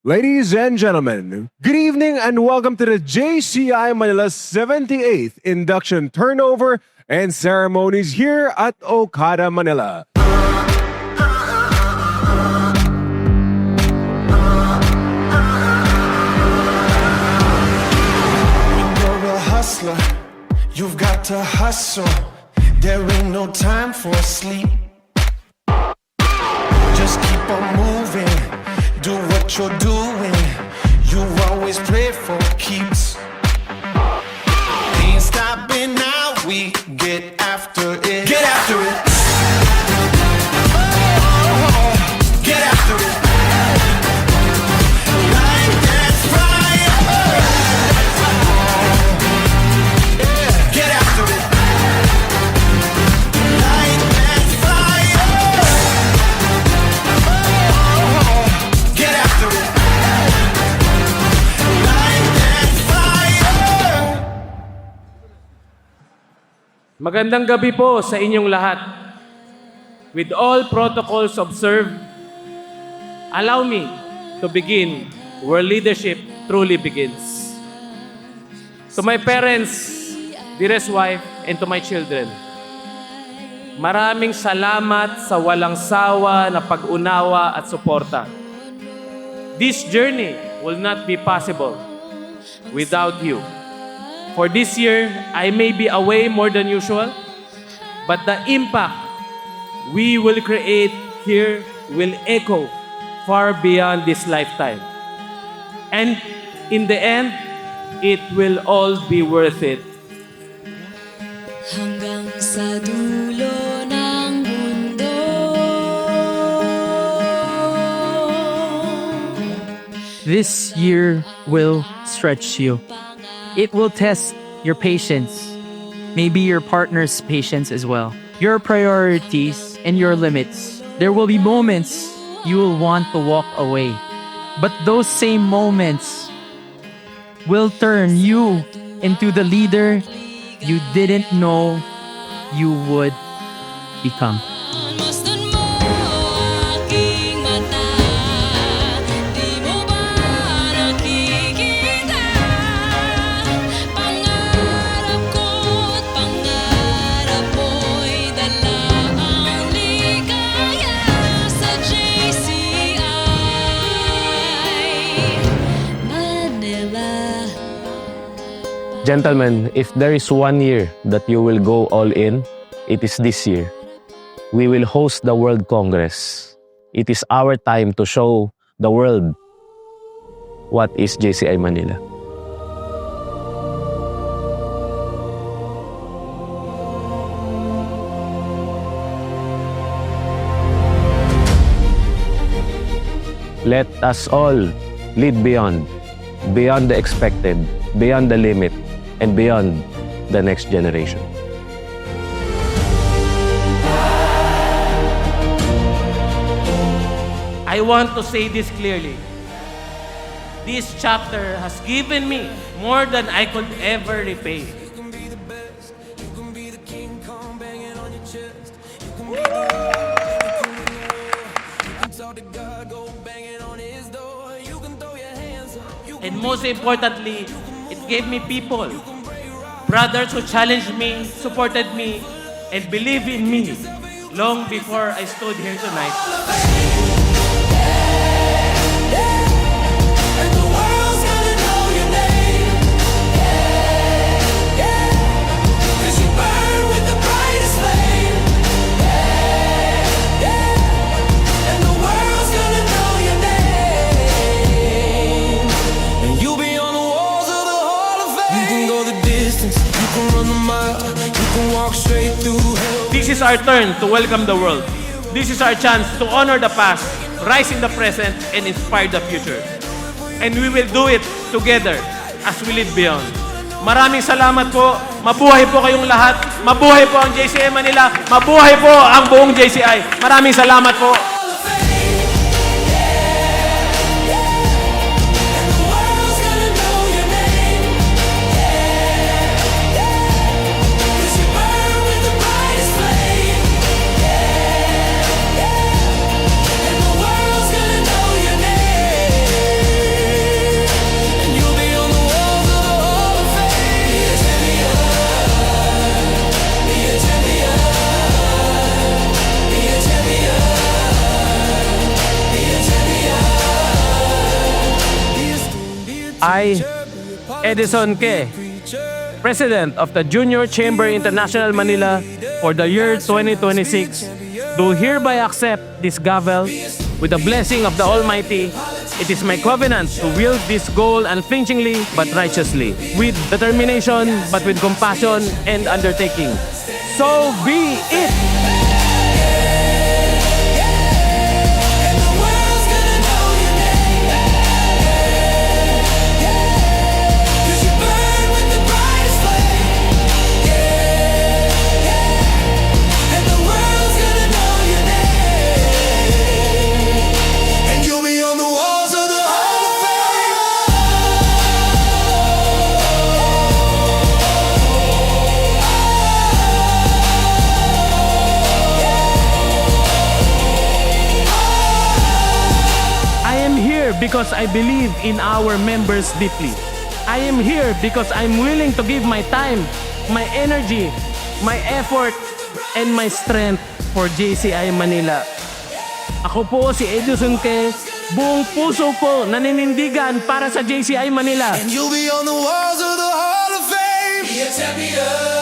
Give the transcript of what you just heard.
Ladies and gentlemen, good evening and welcome to the JCI Manila 78th Induction Turnover and Ceremonies here at Okada Manila. You're a hustler, you've got to hustle. There ain't no time for sleep. Just keep on moving, do what you're doing. You always play for keeps. Ain't stopping now, we get after it. Get after it. Get after it. Light that fire. Get after it. Light that fire. Get after it. Light that fire. Magandang gabi po sa inyong lahat. With all protocols observed, allow me to begin where leadership truly begins. To my parents, dearest wife, and to my children, maraming salamat sa walang sawa na pag-unawa at suporta. This journey will not be possible without you. For this year, I may be away more than usual, but the impact we will create here will echo far beyond this lifetime. And in the end, it will all be worth it. Hanggang sa dulo ng mundo. This year will stretch you. It will test your patience, maybe your partner's patience as well, your priorities and your limits. There will be moments you will want to walk away, but those same moments will turn you into the leader you didn't know you would become. Masdan mo aking mata, di mo ba nakikita? Pangarap ko't pangarap mo'y dala ang ligaya sa JCI Manila. Gentlemen, if there is one year that you will go all in, it is this year. We will host the World Congress. It is our time to show the world what is JCI Manila. Let us all lead beyond the expected, beyond the limit, and beyond the next generation. I want to say this clearly. This chapter has given me more than I could ever repay. And most importantly, it gave me people, brothers who challenged me, supported me, and believed in me long before I stood here tonight. And the world's gonna know your name. 'Cause you burn with the brightest flame. And the world's gonna know your name. And you'll be on the walls of the Hall of Fame. You can go the distance, you can run the mile, you can walk straight through hell. This is our turn to welcome the world. This is our chance to honor the past, rise in the present, and inspire the future. And we will do it together as we live beyond. Maraming salamat po. Mabuhay po kayong lahat. Mabuhay po ang JCI Manila. Mabuhay po ang buong JCI. Maraming salamat po. And the world's gonna know your name. 'Cause you burn with the brightest flame. And the world's gonna know your name. I, Edison Ke, President of the Junior Chamber International Manila for the year 2026, do hereby accept this gavel with the blessing of the Almighty. It is my covenant to wield this goal unflinchingly but righteously, with determination but with compassion and undertaking. So be it! Because I believe in our members deeply. I am here because I'm willing to give my time, my energy, my effort, and my strength for JCI Manila. Ako po si Edison Ke, buong puso ko naninindigan para sa JCI Manila. And you'll be on the walls of the Hall of Fame. Be a champion.